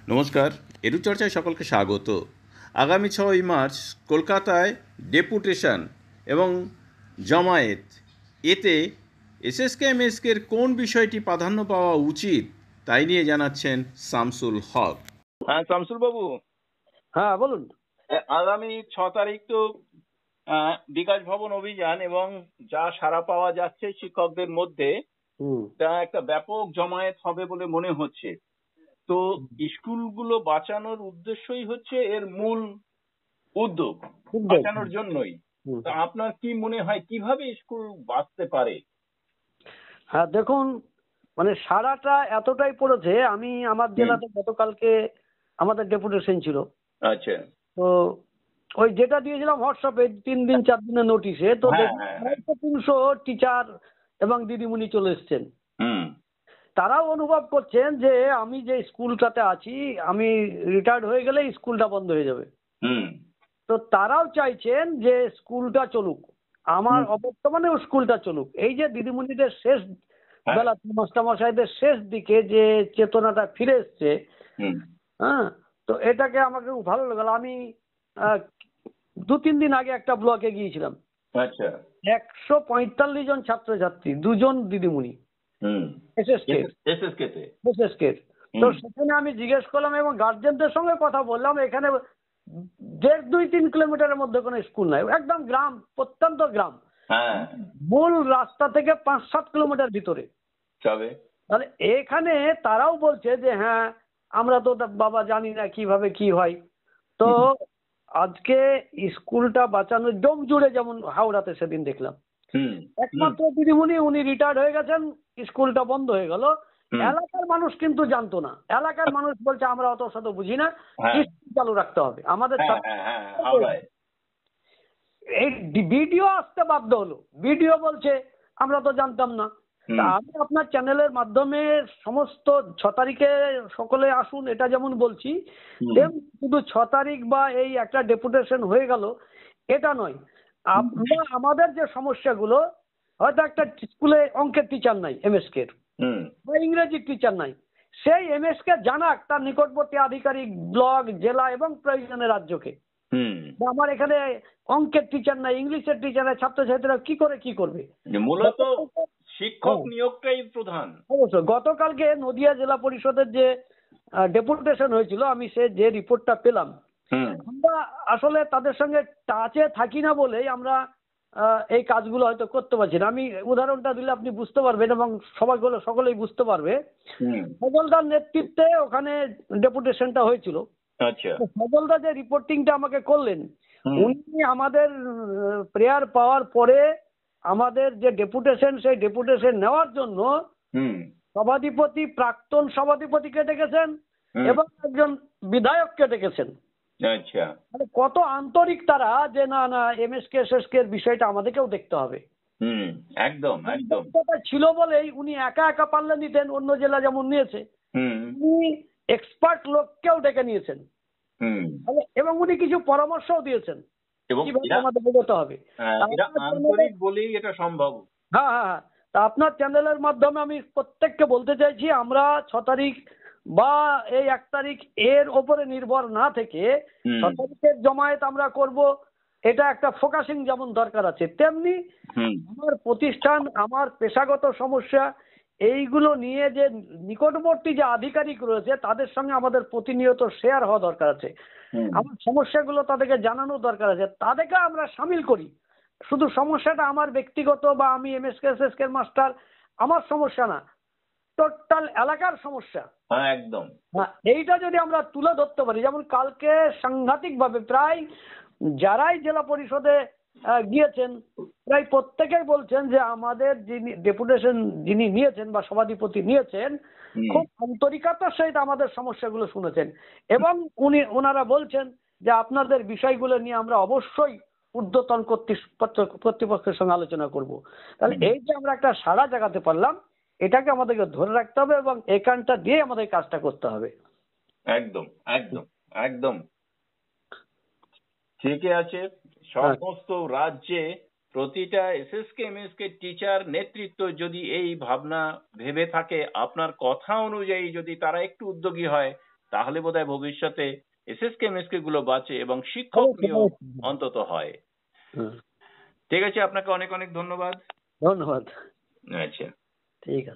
নমস্কার, এরুচর্চায় সকলকে স্বাগত। আগামী 6ই মার্চ কলকাতায় ডেপুটেশন এবং জামায়াত, এতে এসএসকে এমএসকের কোন বিষয়টি প্রাধান্য পাওয়া উচিত তাই নিয়ে জানাচ্ছেন শামসুল হক। হ্যাঁ, শামসুল বাবু। হ্যাঁ, বলুন। আগামী 6 তারিখ তো বিকাশ ভবন অভিযান, এবং যা সাড়া পাওয়া যাচ্ছে শিক্ষকদের মধ্যে, তা একটা ব্যাপক জমায়েত হবে বলে মনে হচ্ছে। তো স্কুলগুলো বাঁচানোর উদ্দেশ্যই হচ্ছে এর মূল উদ্যোগ, বাঁচানোর জন্যই। তো আপনার কি মনে হয় কিভাবে স্কুল বাঁচতে পারে? হ্যাঁ, দেখুন, মানে সারাটা এতটাই পড়েছে। আমি আমার জেলাতে গতকালকে আমাদের ডেপুটেশন ছিল। আচ্ছা। তো ওই যেটা দিয়েছিলাম হোয়াটসঅ্যাপে 3 দিন 4 দিনের নোটিশে, তো 300 টিচার এবং দিদিমণি চলে এসছেন। তারাও অনুভব করছেন যে আমি যে স্কুলটাতে আছি, আমি রিটায়ার্ড হয়ে গেলে স্কুলটা বন্ধ হয়ে যাবে। তো তারাও চাইছেন যে স্কুলটা চলুক, আমার অবর্তমানেও স্কুলটা চলুক। এই যে দিদিমণিদের শেষ বেলা, মাস্টারমশাইদের শেষ দিকে যে চেতনাটা ফিরে এসছে, হ্যাঁ, তো এটাকে আমাকে খুব ভালো লাগলো। আমি 2-3 দিন আগে একটা ব্লকে গিয়েছিলাম। আচ্ছা। 145 জন ছাত্রছাত্রী, 2 জন দিদিমণি, এসএসকে। তো সেখানে আমি জিজ্ঞেস করলাম এবং গার্জেনদের সঙ্গে কথা বললাম। এখানে 1.5-2-3 কিলোমিটারের মধ্যে কোনো স্কুল নাই, একদম গ্রাম, প্রত্যন্ত গ্রাম। মূল রাস্তা থেকে 5-7 কিলোমিটার ভিতরে। তাহলে এখানে তারাও বলছে যে হ্যাঁ, আমরা তো বাবা জানি না কিভাবে কি হয়। তো আজকে স্কুলটা বাঁচানোর দম জুড়ে, যেমন হাওড়াতে সেদিন দেখলাম একমাত্র দিদিমণি, উনি রিটায়ার্ড হয়ে গেছেন, স্কুলটা বন্ধ হয়ে গেল। এলাকার মানুষ কিন্তু জানতো না। এলাকার মানুষ বলছে আমরা অত শত বুঝি না, স্কুল চালু রাখতে হবে আমাদের। এই ভিডিও আসতে বাধ্য হলো, ভিডিও বলছে আমরা তো জানতাম না। তা আমি আপনার চ্যানেলের মাধ্যমে সমস্ত 6 তারিখে সকলে আসুন, এটা যেমন বলছি, শুধু 6 তারিখ বা এই একটা ডেপুটেশন হয়ে গেল এটা নয়। আমরা আমাদের যে সমস্যাগুলো, হয়তো একটা স্কুলে অঙ্কের টিচার নাই এমএসকে, বা ইংরেজির টিচার নাই, সেই এমএসকে জানাক তার নিকটবর্তী আধিকারিক, ব্লক, জেলা এবং প্রয়োজনে রাজ্যকে। আমার এখানে অঙ্কের টিচার নাই, ইংলিশের টিচার নাই, ছাত্রছাত্রীরা কি করে কি করবে? মূলত শিক্ষক নিয়োগটাই প্রধান। অবশ্যই। গতকালকে নদিয়া জেলা পরিষদের যে ডেপুটেশন হয়েছিল, আমি যে রিপোর্টটা পেলাম, আমরা আসলে তাদের সঙ্গে টাচে থাকি না বলেই আমরা এই কাজগুলো হয়তো করতে পারছি না। আমি উদাহরণটা দিলে আপনি বুঝতে পারবেন এবং সকলেই বুঝতে পারবে। সজলদার নেতৃত্বে ওখানে ডেপুটেশনটা হয়েছিল। সজলদা যে রিপোর্টিংটা আমাকে করলেন, উনি আমাদের প্রেয়ার পাওয়ার পরে আমাদের যে ডেপুটেশন, সেই ডেপুটেশন নেওয়ার জন্য সভাধিপতি, প্রাক্তন সভাধিপতিকে ডেকেছেন এবং একজন বিধায়ককে ডেকেছেন। মানে কত আন্তরিক তারা, যে না না, এমএসকে এসএসকে এর বিষয়টা আমাদেরকেও দেখতে হবে। একদম একদম ছিল বলেই উনি একা একা পারলে নিতেন, অন্য জেলা যেমন নিয়েছে। উনি এক্সপার্ট লোককেও ডেকে নিয়েছেন এবং উনি কিছু পরামর্শও দিয়েছেন আমাদের এগোতে হবে। হ্যাঁ হ্যাঁ, তা আপনার চ্যানেলের মাধ্যমে আমি প্রত্যেককে বলতে চাইছি, আমরা 6 তারিখ বা এই 1 তারিখ এর ওপরে নির্ভর না থেকে 6 তারিখের জমায়েত আমরা করব। এটা একটা ফোকাসিং যেমন দরকার আছে, তেমনি আমার প্রতিষ্ঠান, আমার পেশাগত সমস্যা, এইগুলো নিয়ে যে নিকটবর্তী যে আধিকারিক রয়েছে তাদের সঙ্গে আমাদের প্রতিনিয়ত শেয়ার হওয়া দরকার আছে। আমার সমস্যাগুলো তাদেরকে জানানো দরকার আছে, তাদেরকে আমরা সামিল করি। শুধু সমস্যাটা আমার ব্যক্তিগত বা আমি এমএসকে এসএসকে মাস্টার, আমার সমস্যা না, টোটাল এলাকার সমস্যা। একদম। এইটা যদি আমরা তুলে ধরতে পারি, যেমন কালকে সাংঘাতিক ভাবে প্রায় যারাই জেলা পরিষদে গিয়েছেন প্রায় প্রত্যেকেই বলছেন যে আমাদের যিনি ডেপুটেশন যিনি নিয়েছেন বা সভাধিপতি নিয়েছেন, খুব আন্তরিকতার সহিত আমাদের সমস্যাগুলো শুনেছেন এবং ওনারা বলছেন যে আপনাদের বিষয়গুলো নিয়ে আমরা অবশ্যই ঊর্ধ্বতন কর্তৃপক্ষের সঙ্গে আলোচনা করব। তাহলে এই যে আমরা একটা সাড়া জাগাতে পারলাম, এটাকে আমাদেরকে ধরে রাখতে হবে এবং এখানটা দিয়ে আমাদের কাজটা করতে হবে। একদম একদম একদম ঠিকই আছে। সমস্ত রাজ্যে প্রতিটা এসএসকে এমএসকে টিচার নেতৃত্ব যদি এই ভাবনা ভেবে থাকে, আপনার কথা অনুযায়ী যদি তারা একটু উদ্যোগী হয়, তাহলে বোধহয় ভবিষ্যতে এসএসকে এমএসকে গুলো বাঁচে এবং শিক্ষক নিয়োগ অন্তত হয়। হুম, ঠিক আছে, আপনাকে অনেক অনেক ধন্যবাদ। ধন্যবাদ। আচ্ছা। ঠিক আছে।